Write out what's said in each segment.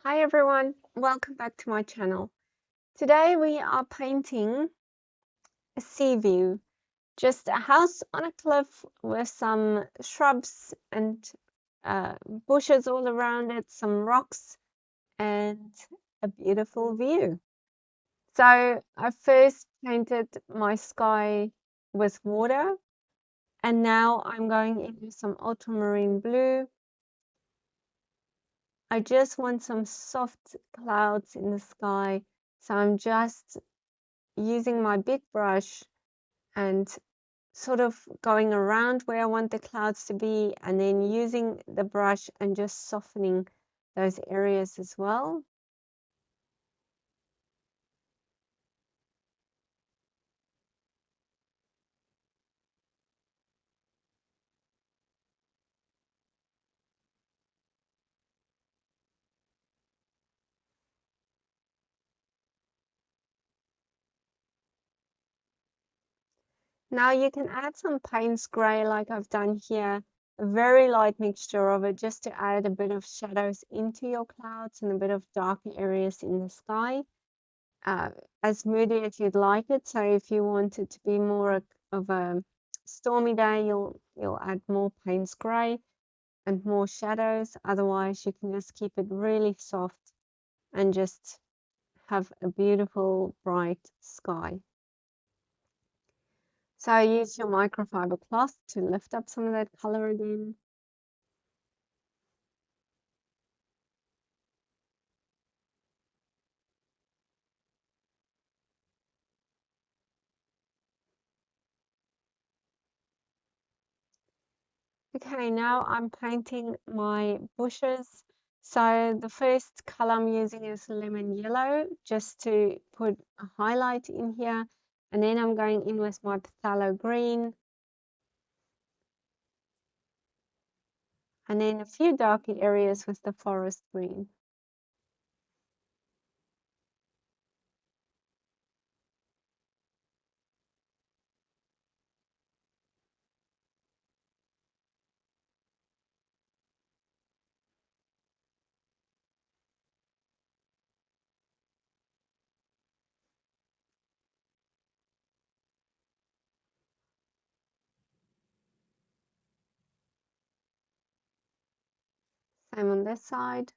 Hi everyone, welcome back to my channel. Today we are painting a sea view, just a house on a cliff with some shrubs and bushes all around it, some rocks and a beautiful view. So I first painted my sky with water and now I'm going into some ultramarine blue. I just want some soft clouds in the sky, so I'm just using my big brush and sort of going around where I want the clouds to be, and then using the brush and just softening those areas as well. Now you can add some Payne's Grey like I've done here, a very light mixture of it just to add a bit of shadows into your clouds and a bit of darker areas in the sky. As moody as you'd like it. So if you want it to be more of a stormy day, you'll add more Payne's Grey and more shadows. Otherwise, you can just keep it really soft and just have a beautiful bright sky. So use your microfiber cloth to lift up some of that color again. Okay, now I'm painting my bushes. So the first color I'm using is lemon yellow, just to put a highlight in here. And then I'm going in with my phthalo green. And then a few darker areas with the forest green. Same on this side.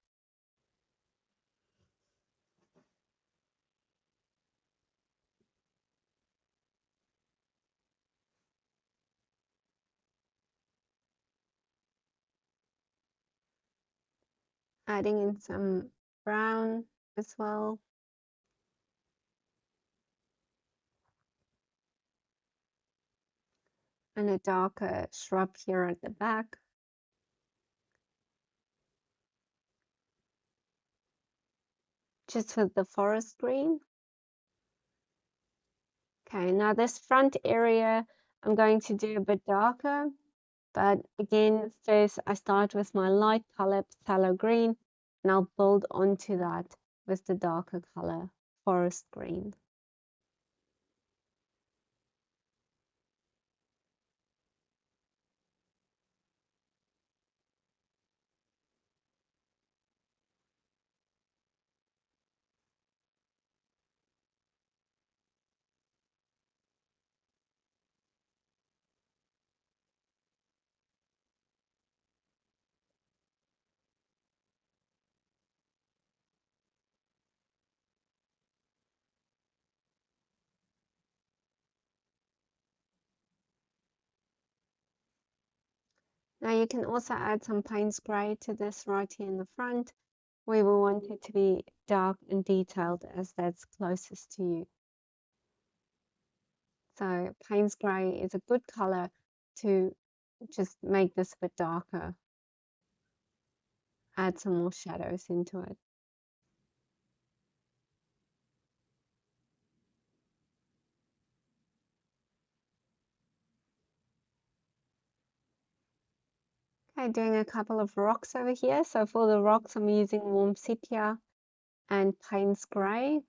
Adding in some brown as well. And a darker shrub here at the back. Just with the forest green. Okay, now this front area I'm going to do a bit darker, but again, first I start with my light color, phthalo green, and I'll build onto that with the darker color, forest green. Now you can also add some Payne's Grey to this right here in the front. We will want it to be dark and detailed as that's closest to you. So Payne's Grey is a good color to just make this a bit darker. Add some more shadows into it. Okay, doing a couple of rocks over here. So for the rocks, I'm using warm sepia and Payne's Grey.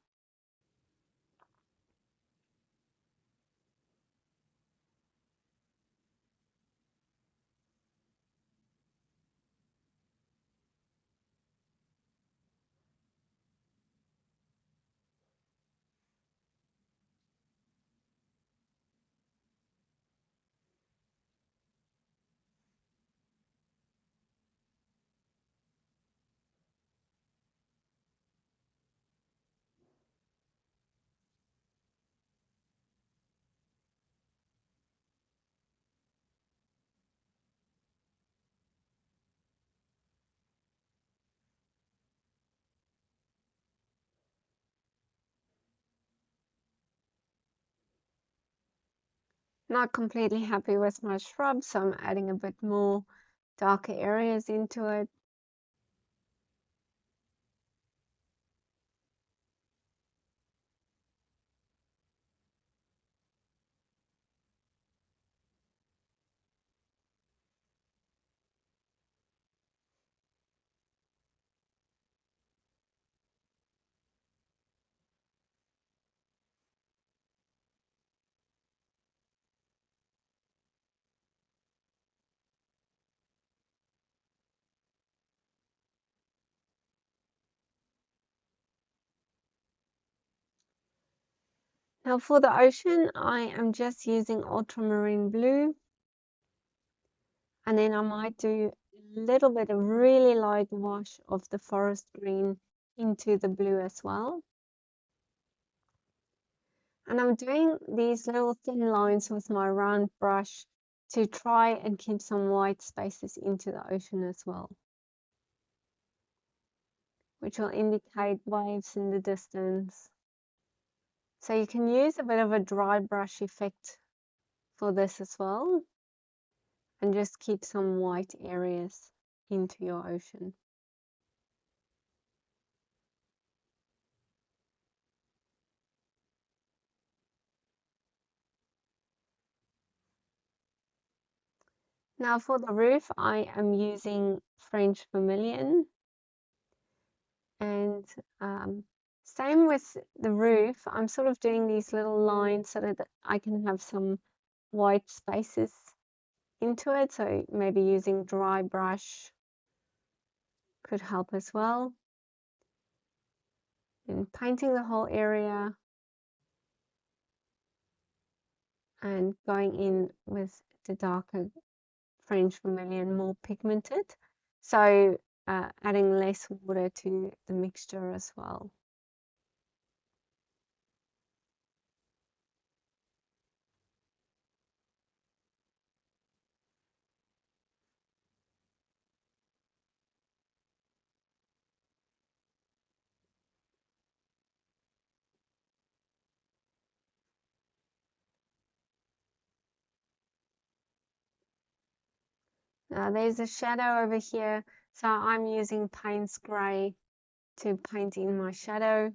Not completely happy with my shrub, so I'm adding a bit more darker areas into it. Now for the ocean, I am just using ultramarine blue, and then I might do a little bit of really light wash of the forest green into the blue as well. And I'm doing these little thin lines with my round brush to try and keep some white spaces into the ocean as well, which will indicate waves in the distance. So you can use a bit of a dry brush effect for this as well, and just keep some white areas into your ocean. Now for the roof, I am using French vermilion, and same with the roof. I'm sort of doing these little lines so that I can have some white spaces into it. So maybe using dry brush could help as well. And painting the whole area and going in with the darker French vermilion, more pigmented. So adding less water to the mixture as well. Now there's a shadow over here, so I'm using Payne's Grey to paint in my shadow.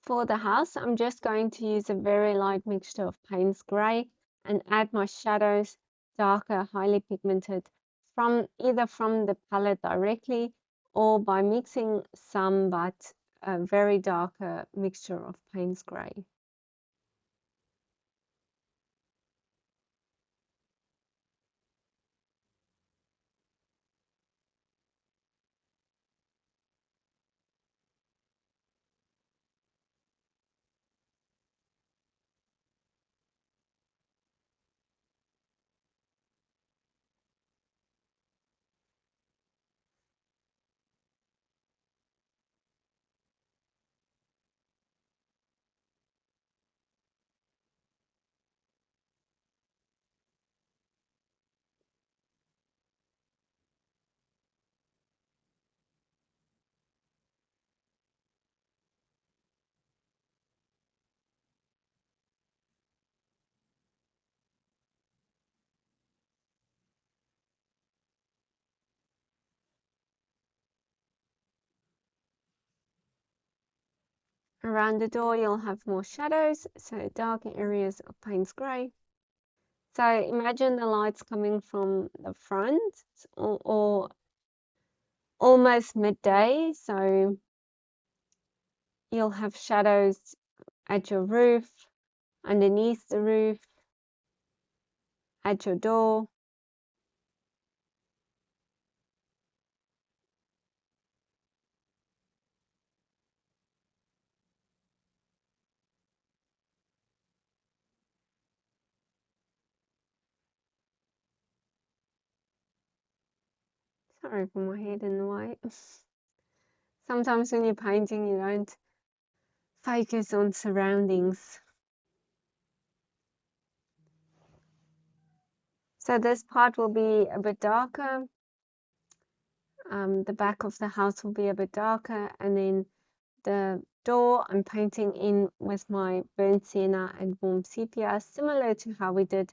For the house, I'm just going to use a very light mixture of Payne's Grey and add my shadows, darker, highly pigmented, from either from the palette directly or by mixing some, but a very darker mixture of Payne's Grey. Around the door, you'll have more shadows, so darker areas of Payne's Grey. So imagine the lights coming from the front or almost midday. So you'll have shadows at your roof, underneath the roof, at your door. Sorry for my head in the way. Sometimes when you're painting, you don't focus on surroundings. So this part will be a bit darker. The back of the house will be a bit darker, and then the door I'm painting in with my burnt sienna and warm sepia, similar to how we did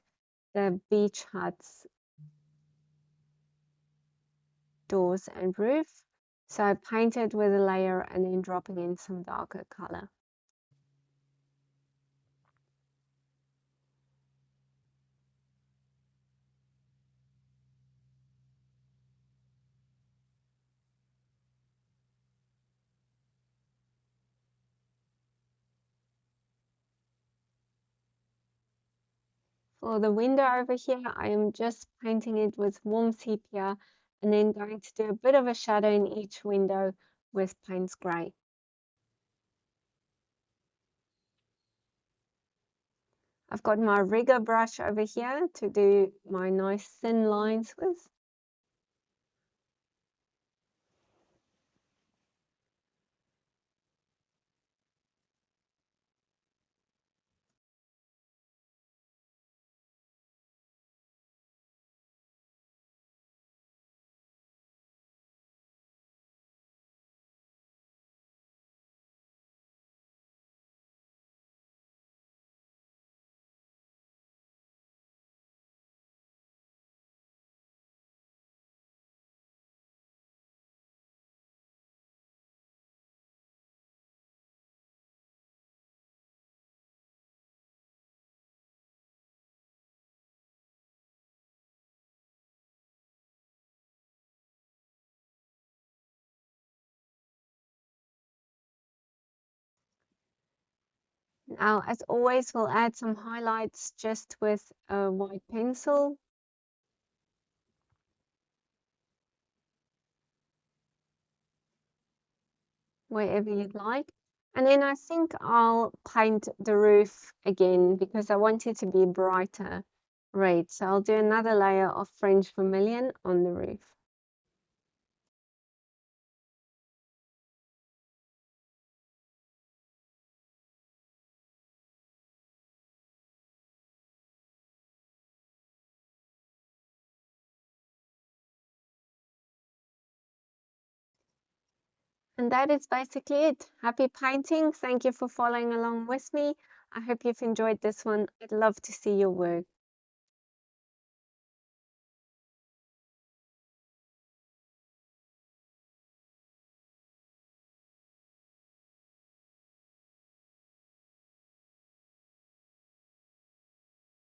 the beach huts doors and roof. So I painted with a layer and then dropping in some darker color. For the window over here, I am just painting it with warm sepia and then going to do a bit of a shadow in each window with Payne's Grey. I've got my rigger brush over here to do my nice thin lines with. Now, as always, we'll add some highlights just with a white pencil. Wherever you'd like. And then I think I'll paint the roof again because I want it to be brighter red. So I'll do another layer of French vermilion on the roof. And that is basically it. Happy painting. Thank you for following along with me. I hope you've enjoyed this one. I'd love to see your work.